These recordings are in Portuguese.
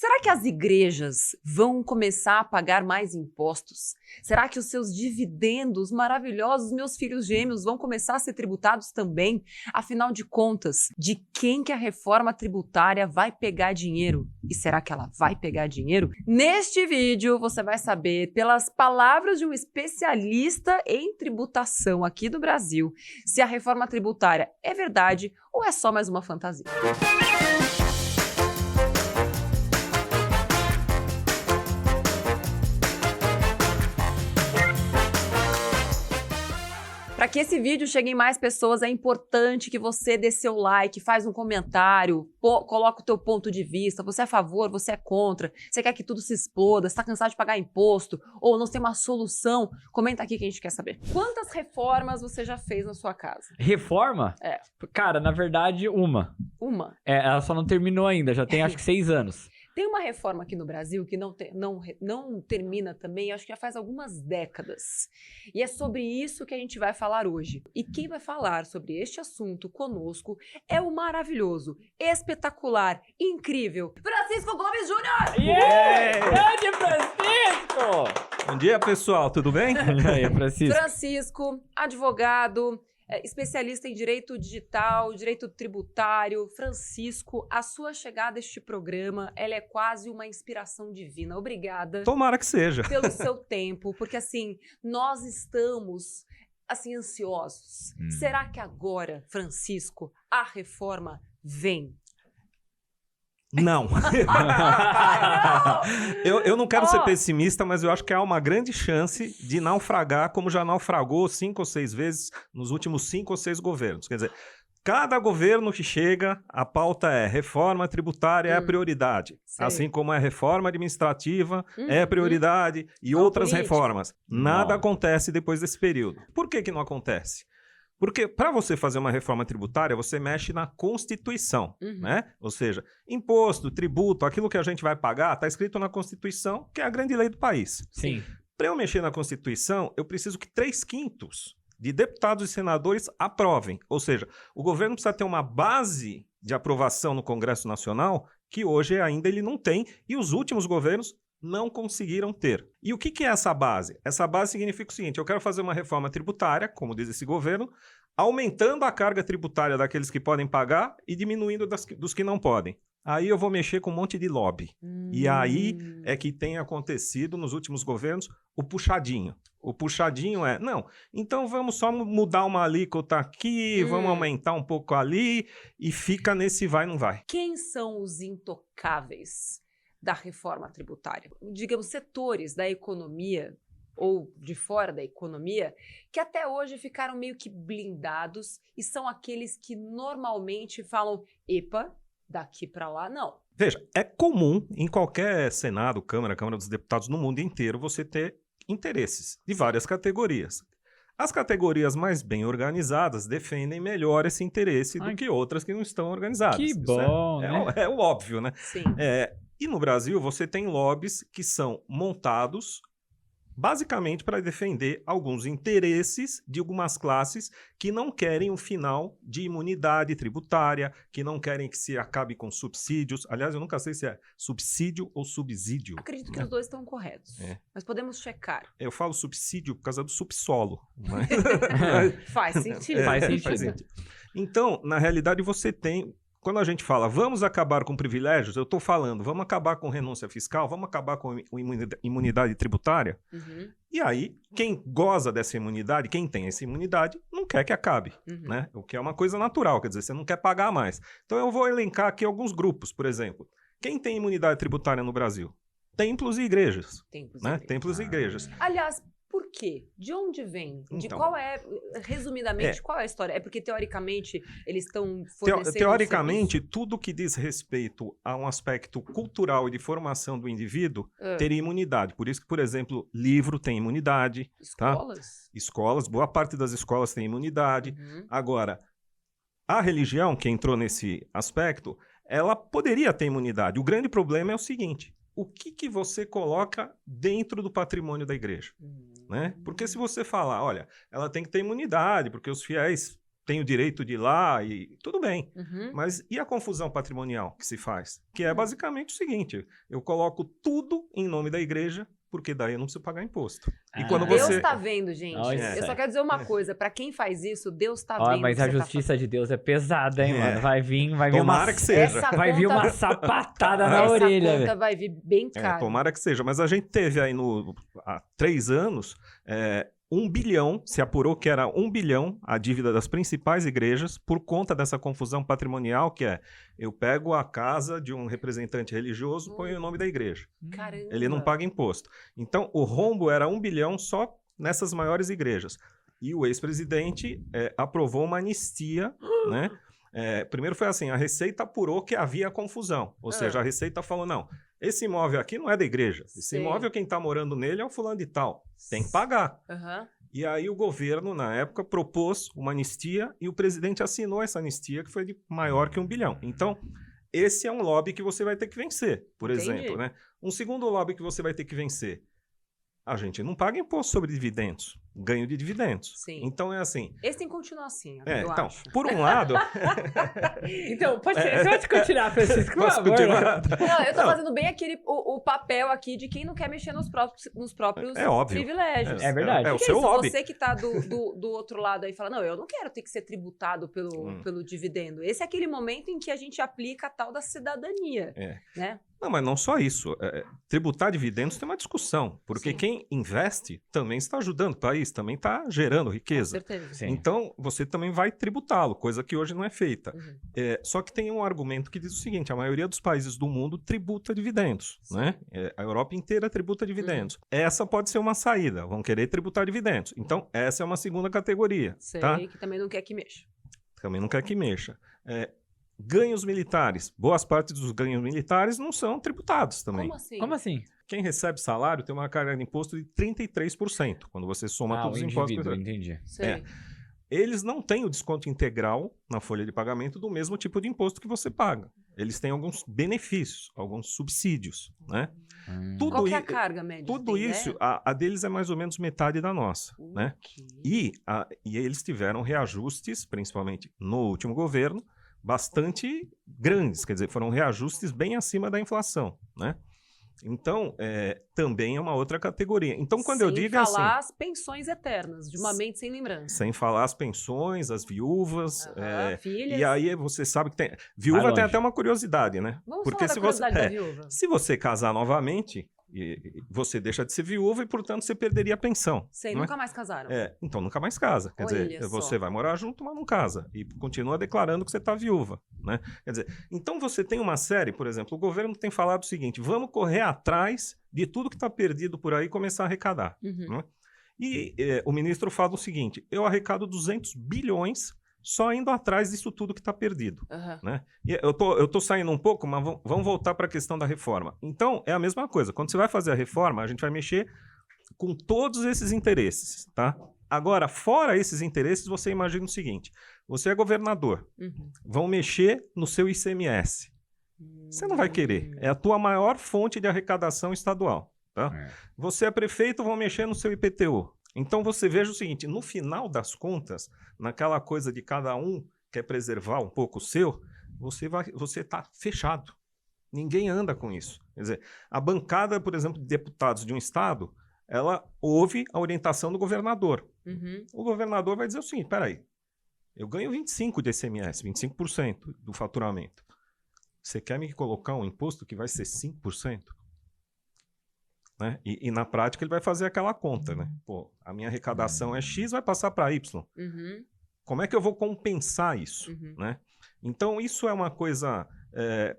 Será que as igrejas vão começar a pagar mais impostos? Será que os seus dividendos maravilhosos, meus filhos gêmeos, vão começar a ser tributados também? Afinal de contas, de quem que a reforma tributária vai pegar dinheiro? E será que ela vai pegar dinheiro? Neste vídeo você vai saber, pelas palavras de um especialista em tributação aqui do Brasil, se a reforma tributária é verdade ou é só mais uma fantasia. Para que esse vídeo chegue em mais pessoas, é importante que você dê seu like, faz um comentário, coloca o teu ponto de vista, você é a favor, você é contra, você quer que tudo se exploda, está cansado de pagar imposto, ou não tem uma solução, comenta aqui que a gente quer saber. Quantas reformas você já fez na sua casa? Reforma? É. Cara, na verdade, uma. Uma? É, ela só não terminou ainda, já tem acho que 6 anos. Tem uma reforma aqui no Brasil que não termina também, acho que já faz algumas décadas. E é sobre isso que a gente vai falar hoje. E quem vai falar sobre este assunto conosco é o maravilhoso, espetacular, incrível Francisco Gomes Júnior! Yeah! Grande Francisco! Bom dia, pessoal, tudo bem? E aí, Francisco? Francisco, advogado, especialista em direito digital, direito tributário. Francisco, a sua chegada a este programa, ela é quase uma inspiração divina. Obrigada. Tomara que seja. Pelo seu tempo, porque assim, nós estamos assim ansiosos. Será que agora, Francisco, a reforma vem? Não. eu não quero ser pessimista, mas eu acho que há uma grande chance de naufragar, como já naufragou 5 ou 6 vezes nos últimos 5 ou 6 governos. Quer dizer, cada governo que chega, a pauta é reforma tributária é a prioridade. Sei. Assim como a reforma administrativa é a prioridade e outras política. reformas. Nada acontece depois desse período. Por que não acontece? Porque para você fazer uma reforma tributária, você mexe na Constituição, né? Ou seja, imposto, tributo, aquilo que a gente vai pagar, está escrito na Constituição, que é a grande lei do país. Sim. Para eu mexer na Constituição, eu preciso que 3/5 de deputados e senadores aprovem. Ou seja, o governo precisa ter uma base de aprovação no Congresso Nacional que hoje ainda ele não tem e os últimos governos não conseguiram ter. E o que é essa base? Essa base significa o seguinte: eu quero fazer uma reforma tributária, como diz esse governo, aumentando a carga tributária daqueles que podem pagar e diminuindo dos que não podem. Aí eu vou mexer com um monte de lobby. E aí é que tem acontecido nos últimos governos o puxadinho. O puxadinho é, não, então vamos só mudar uma alíquota aqui, vamos aumentar um pouco ali e fica nesse vai, não vai. Quem são os intocáveis da reforma tributária? Digamos, setores da economia ou de fora da economia que até hoje ficaram meio que blindados e são aqueles que normalmente falam, epa, daqui para lá não. Veja, é comum em qualquer Senado, Câmara dos Deputados no mundo inteiro você ter interesses de várias categorias. As categorias mais bem organizadas defendem melhor esse interesse do que outras que não estão organizadas. Que Isso bom, né? É o óbvio, né? Sim. E no Brasil você tem lobbies que são montados basicamente para defender alguns interesses de algumas classes que não querem o final de imunidade tributária, que não querem que se acabe com subsídios. Aliás, eu nunca sei se é subsídio ou subsídio. Acredito que os dois estão corretos, mas podemos checar. Eu falo subsídio por causa do subsolo. Mas... Faz sentido. Faz sentido. Então, na realidade, você tem... Quando a gente fala, vamos acabar com privilégios, eu estou falando, vamos acabar com renúncia fiscal, vamos acabar com imunidade tributária. E aí, quem goza dessa imunidade, quem tem essa imunidade, não quer que acabe, né? O que é uma coisa natural, quer dizer, você não quer pagar mais. Então eu vou elencar aqui alguns grupos, por exemplo. Quem tem imunidade tributária no Brasil? Templos e igrejas. Templos e igrejas. Aliás, por quê? De onde vem? Então, Qual é, resumidamente, qual é a história? É porque, teoricamente, eles estão fornecendo Teoricamente, tudo que diz respeito a um aspecto cultural e de formação do indivíduo teria imunidade. Por isso que, por exemplo, livro tem imunidade. Escolas? Tá? Escolas, boa parte das escolas tem imunidade. Agora, a religião, que entrou nesse aspecto, ela poderia ter imunidade. O grande problema é o seguinte: o que você coloca dentro do patrimônio da igreja? Né? Porque se você falar, olha, ela tem que ter imunidade, porque os fiéis tem o direito de ir lá e tudo bem. Uhum. Mas e a confusão patrimonial que se faz? Que é basicamente o seguinte, eu coloco tudo em nome da igreja, porque daí eu não preciso pagar imposto. E quando Deus você... tá vendo, gente. Olha Eu só quero dizer uma coisa. Pra quem faz isso, Deus tá Ó, vendo. mas o a que você tá justiça de Deus é pesada, hein, É. mano? Vai vir uma... Tomara que seja. Essa Vai vir conta- uma sapatada na Essa orelha, conta velho. vai vir bem cara. Tomara que seja. Mas a gente teve aí há 3 anos... 1 bilhão, se apurou que era 1 bilhão a dívida das principais igrejas por conta dessa confusão patrimonial que é, eu pego a casa de um representante religioso, ponho o nome da igreja. Caramba. Ele não paga imposto. Então, o rombo era 1 bilhão só nessas maiores igrejas. E o ex-presidente aprovou uma anistia, né? Primeiro foi assim, a Receita apurou que havia confusão. Ou seja, a Receita falou, não, esse imóvel aqui não é da igreja. Esse Sei. imóvel, quem está morando nele é o fulano de tal. Tem que pagar. Aham. E aí o governo, na época, propôs uma anistia e o presidente assinou essa anistia que foi de maior que 1 bilhão. Então, esse é um lobby que você vai ter que vencer, por Entendi. exemplo, né? Um segundo lobby que você vai ter que vencer. A gente não paga imposto sobre dividendos, ganho de dividendos. Sim. Então é assim. Esse tem que continuar assim, eu Então, acho. por um lado. Então, pode continuar, Francisco, por Posso favor. continuar? Não, eu tô Não. fazendo bem o papel aqui de quem não quer mexer nos próprios É óbvio. privilégios. É verdade. É o Porque seu isso, lobby. você que tá do outro lado aí fala, não, eu não quero ter que ser tributado pelo dividendo. Esse é aquele momento em que a gente aplica a tal da cidadania, né? Não, mas não só isso. Tributar dividendos tem uma discussão, porque Sim. quem investe também está ajudando o país, também está gerando Com riqueza. certeza. Sim. Então, você também vai tributá-lo, coisa que hoje não é feita. Uhum. Só que tem um argumento que diz o seguinte, a maioria dos países do mundo tributa dividendos, né? A Europa inteira tributa dividendos. Essa pode ser uma saída, vão querer tributar dividendos. Então, essa é uma segunda categoria, Sei tá? que também não quer que mexa. Também não quer que mexa. Ganhos militares. Boas partes dos ganhos militares não são tributados também. Como assim? Como assim? Quem recebe salário tem uma carga de imposto de 33%, quando você soma todos o os impostos. indivíduo, entendi. Sei. Eles não têm o desconto integral na folha de pagamento do mesmo tipo de imposto que você paga. Eles têm alguns benefícios, alguns subsídios, né? Tudo Qual que é a i- carga média? Tudo Tem isso, ideia? a deles é mais ou menos metade da nossa, né? Ok. E eles tiveram reajustes, principalmente no último governo, bastante grandes, quer dizer, foram reajustes bem acima da inflação, né? Então, também é uma outra categoria. Então, quando eu digo Sem falar assim, as pensões eternas, de uma mente sem lembrança. sem falar as pensões, as viúvas, Aham, filhas. e aí você sabe que tem... Viúva Vai tem longe. até uma curiosidade, né? Vamos Porque falar da curiosidade da viúva. se você casar novamente, você deixa de ser viúva e, portanto, você perderia a pensão. Sei, não é? nunca mais casaram. Então nunca mais casa. Quer Olha dizer, só. você vai morar junto, mas não casa. E continua declarando que você está viúva, né? Quer dizer, então você tem uma série, por exemplo, o governo tem falado o seguinte, vamos correr atrás de tudo que está perdido por aí e começar a arrecadar. Uhum. Né? E o ministro fala o seguinte, eu arrecado 200 bilhões só indo atrás disso tudo que está perdido. Aham. Né? E eu tô saindo um pouco, mas vamos voltar para a questão da reforma. Então, é a mesma coisa. Quando você vai fazer a reforma, a gente vai mexer com todos esses interesses, tá? Agora, fora esses interesses, você imagina o seguinte, você é governador, Uhum. vão mexer no seu ICMS. Você não vai querer. É a tua maior fonte de arrecadação estadual, tá? Você é prefeito, vão mexer no seu IPTU. Então, você veja o seguinte, no final das contas, naquela coisa de cada um quer preservar um pouco o seu, você está fechado. Ninguém anda com isso. Quer dizer, a bancada, por exemplo, de deputados de um estado, ela ouve a orientação do governador. Uhum. O governador vai dizer o seguinte, peraí, eu ganho 25% de ICMS, 25% do faturamento. Você quer me colocar um imposto que vai ser 5%? Né? E na prática ele vai fazer aquela conta, né? Pô, a minha arrecadação é X, vai passar para Y. Uhum. Como é que eu vou compensar isso? Uhum. Né? Então, isso é uma coisa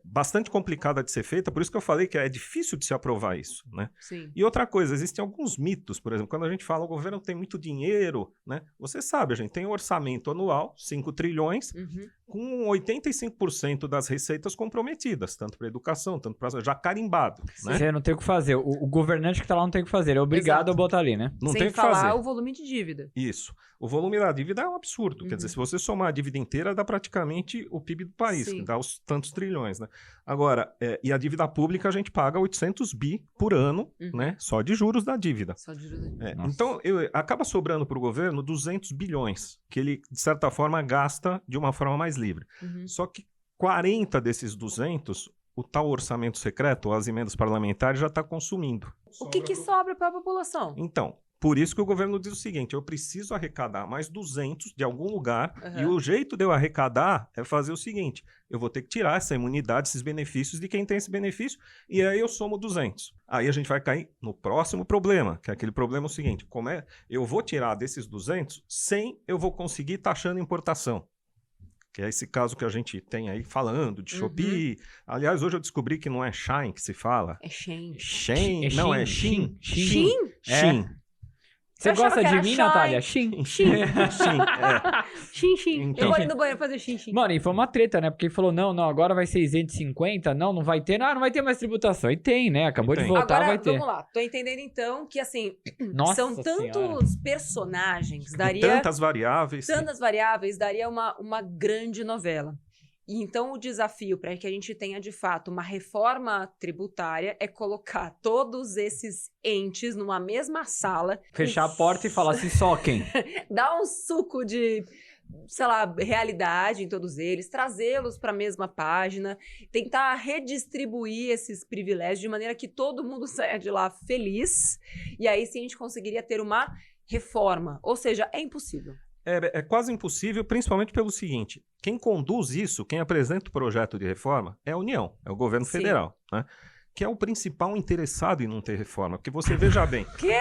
bastante complicada de ser feita, por isso que eu falei que é difícil de se aprovar isso. Né? Sim. E outra coisa, existem alguns mitos, por exemplo, quando a gente fala o governo tem muito dinheiro, né? Você sabe, a gente tem um orçamento anual, 5 trilhões, Uhum. com 85% das receitas comprometidas, tanto para educação, tanto para já carimbado. Né? Você não tem o que fazer. O governante que tá lá não tem o que fazer. Ele é obrigado Exato. a botar ali, né? Não Sem tem o que falar fazer. o volume de dívida. Isso. O volume da dívida é um absurdo. Quer Uhum. dizer, se você somar a dívida inteira, dá praticamente o PIB do país, Sim. que dá os tantos trilhões, né? Agora, e a dívida pública a gente paga 800 bi por ano, né? Só de juros da dívida. Só de juros. Então, acaba sobrando para o governo 200 bilhões, que ele, de certa forma, gasta de uma forma mais livre. Só que 40 desses 200, o tal orçamento secreto, ou as emendas parlamentares, já está consumindo. O que sobra para a população? Então, por isso que o governo diz o seguinte, eu preciso arrecadar mais 200 de algum lugar, e o jeito de eu arrecadar é fazer o seguinte, eu vou ter que tirar essa imunidade, esses benefícios de quem tem esse benefício, e aí eu somo 200. Aí a gente vai cair no próximo problema, que é aquele problema o seguinte, eu vou tirar desses 200 sem eu vou conseguir taxando importação. Que é esse caso que a gente tem aí falando de Shopee. Aliás, hoje eu descobri que não é Shein que se fala. É Shein. Shein? Não, é Shein. Shein? Shein. Você gosta de mim, Natália? Xin. Xin. Então. Eu vou ali no banheiro fazer xin. Mano, e foi uma treta, né? Porque ele falou, não, agora vai ser 650, não vai ter, não vai ter mais tributação. E tem, né? Acabou de voltar, agora, vai ter. Vamos lá, tô entendendo então que, assim, Nossa são tantos personagens, daria... Tantas variáveis. Daria uma grande novela. E então o desafio para que a gente tenha, de fato, uma reforma tributária é colocar todos esses entes numa mesma sala. Fechar a porta e falar, se soquem. Dar um suco de, sei lá, realidade em todos eles, trazê-los para a mesma página, tentar redistribuir esses privilégios de maneira que todo mundo saia de lá feliz. E aí sim a gente conseguiria ter uma reforma. Ou seja, é impossível. É quase impossível, principalmente pelo seguinte, quem conduz isso, quem apresenta o projeto de reforma é a União, é o governo federal, né? Que é o principal interessado em não ter reforma, porque você veja bem... Quê?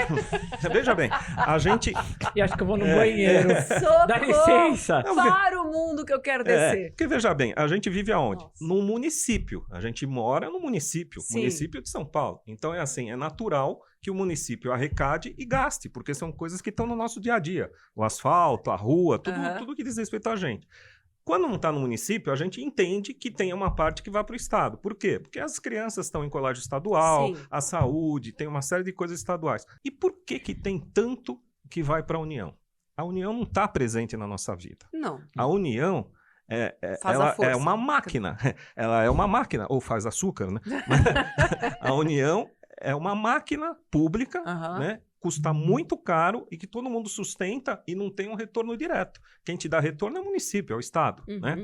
Veja bem, a gente... E acho que eu vou no banheiro. Socorro! Dá licença! Para o mundo que eu quero descer. Porque veja bem, a gente vive aonde? Nossa. Num município, a gente mora no município, Sim. município de São Paulo. Então é assim, é natural que o município arrecade e gaste, porque são coisas que estão no nosso dia a dia. O asfalto, a rua, tudo que diz respeito a gente. Quando não está no município, a gente entende que tem uma parte que vai para o Estado. Por quê? Porque as crianças estão em colégio estadual, Sim. a saúde, tem uma série de coisas estaduais. E por que tem tanto que vai para a União? A União não está presente na nossa vida. Não. A União... ela é uma máquina. Ela é uma máquina, ou faz açúcar, né? A União é uma máquina pública, né? Custa muito caro e que todo mundo sustenta e não tem um retorno direto. Quem te dá retorno é o município, é o Estado, né?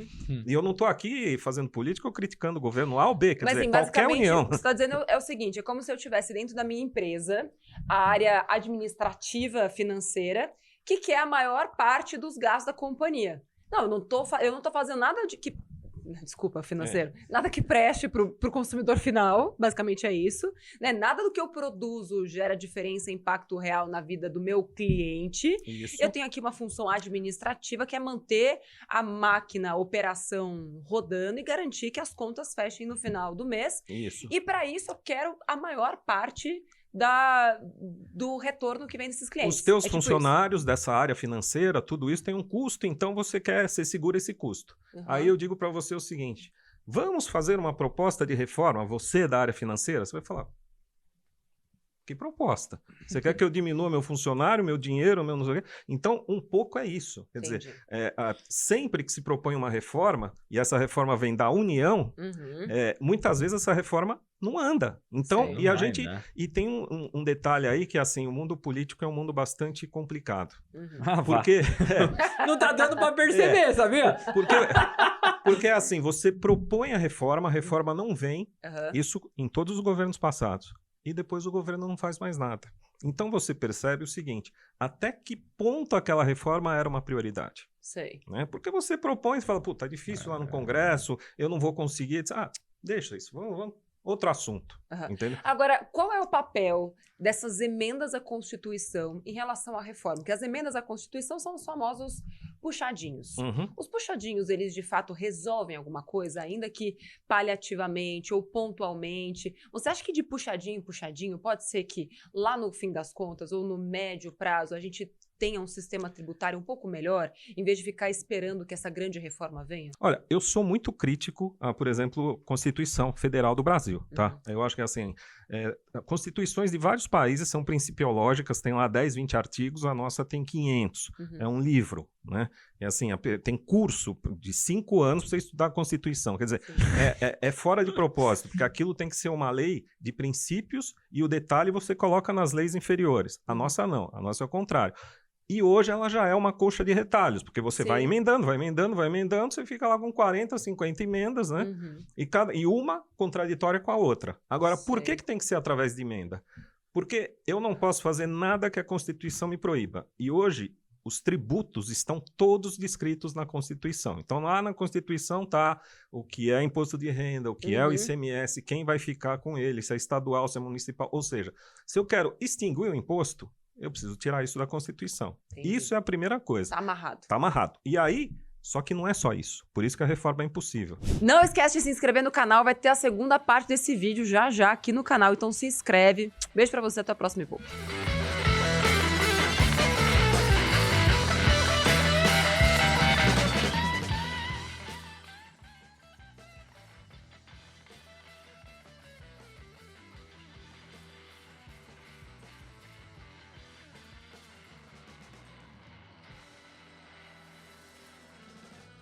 E eu não estou aqui fazendo política ou criticando o governo A ou B, quer dizer, qualquer união. O que você está dizendo é o seguinte, é como se eu tivesse dentro da minha empresa a área administrativa financeira, que quer a maior parte dos gastos da companhia. Não, eu não tô fazendo nada de que... Desculpa, financeiro. Nada que preste para o consumidor final, basicamente é isso. Né? Nada do que eu produzo gera diferença e impacto real na vida do meu cliente. Isso. Eu tenho aqui uma função administrativa que é manter a máquina, a operação rodando e garantir que as contas fechem no final do mês. Isso. E para isso eu quero a maior parte do retorno que vem desses clientes. Os teus tipo funcionários dessa área financeira, tudo isso tem um custo, então você segura esse custo. Aí eu digo para você o seguinte, vamos fazer uma proposta de reforma, você da área financeira? Você vai falar, que proposta? Você quer que eu diminua meu funcionário, meu dinheiro, meu não sei o quê? Então, um pouco é isso. Quer dizer, sempre que se propõe uma reforma, e essa reforma vem da União, muitas vezes essa reforma não anda. Então, Sim, e a vai, gente... né? E tem um detalhe aí que, assim, o mundo político é um mundo bastante complicado. Ah, Porque... não tá dando pra perceber, sabia? Porque, assim, você propõe a reforma não vem, isso em todos os governos passados. E depois o governo não faz mais nada. Então você percebe o seguinte, até que ponto aquela reforma era uma prioridade? Sei. Né? Porque você propõe e fala, pô, tá difícil lá no Congresso, eu não vou conseguir. Diz, deixa isso, vamos outro assunto. Entendeu? Agora, qual é o papel dessas emendas à Constituição em relação à reforma? Porque as emendas à Constituição são os famosos puxadinhos. Os puxadinhos, eles de fato resolvem alguma coisa, ainda que paliativamente ou pontualmente? Você acha que de puxadinho em puxadinho pode ser que lá no fim das contas ou no médio prazo a gente tenha um sistema tributário um pouco melhor, em vez de ficar esperando que essa grande reforma venha? Olha, eu sou muito crítico a, por exemplo, Constituição Federal do Brasil, tá? Eu acho que, assim, constituições de vários países são principiológicas, tem lá 10, 20 artigos, a nossa tem 500. É um livro, né? E assim, tem curso de 5 anos para você estudar a Constituição. Quer dizer, é fora de propósito, porque aquilo tem que ser uma lei de princípios e o detalhe você coloca nas leis inferiores. A nossa não, a nossa é o contrário. E hoje ela já é uma coxa de retalhos, porque você vai emendando, você fica lá com 40, 50 emendas, né? E uma contraditória com a outra. Agora, por que tem que ser através de emenda? Porque eu não posso fazer nada que a Constituição me proíba. E hoje, os tributos estão todos descritos na Constituição. Então, lá na Constituição está o que é imposto de renda, o que é o ICMS, quem vai ficar com ele, se é estadual, se é municipal. Ou seja, se eu quero extinguir o imposto, eu preciso tirar isso da Constituição. Entendi. Isso é a primeira coisa. Está amarrado. Está amarrado. E aí, só que não é só isso. Por isso que a reforma é impossível. Não esquece de se inscrever no canal. Vai ter a segunda parte desse vídeo já aqui no canal. Então se inscreve. Beijo pra você. Até a próxima e pouco.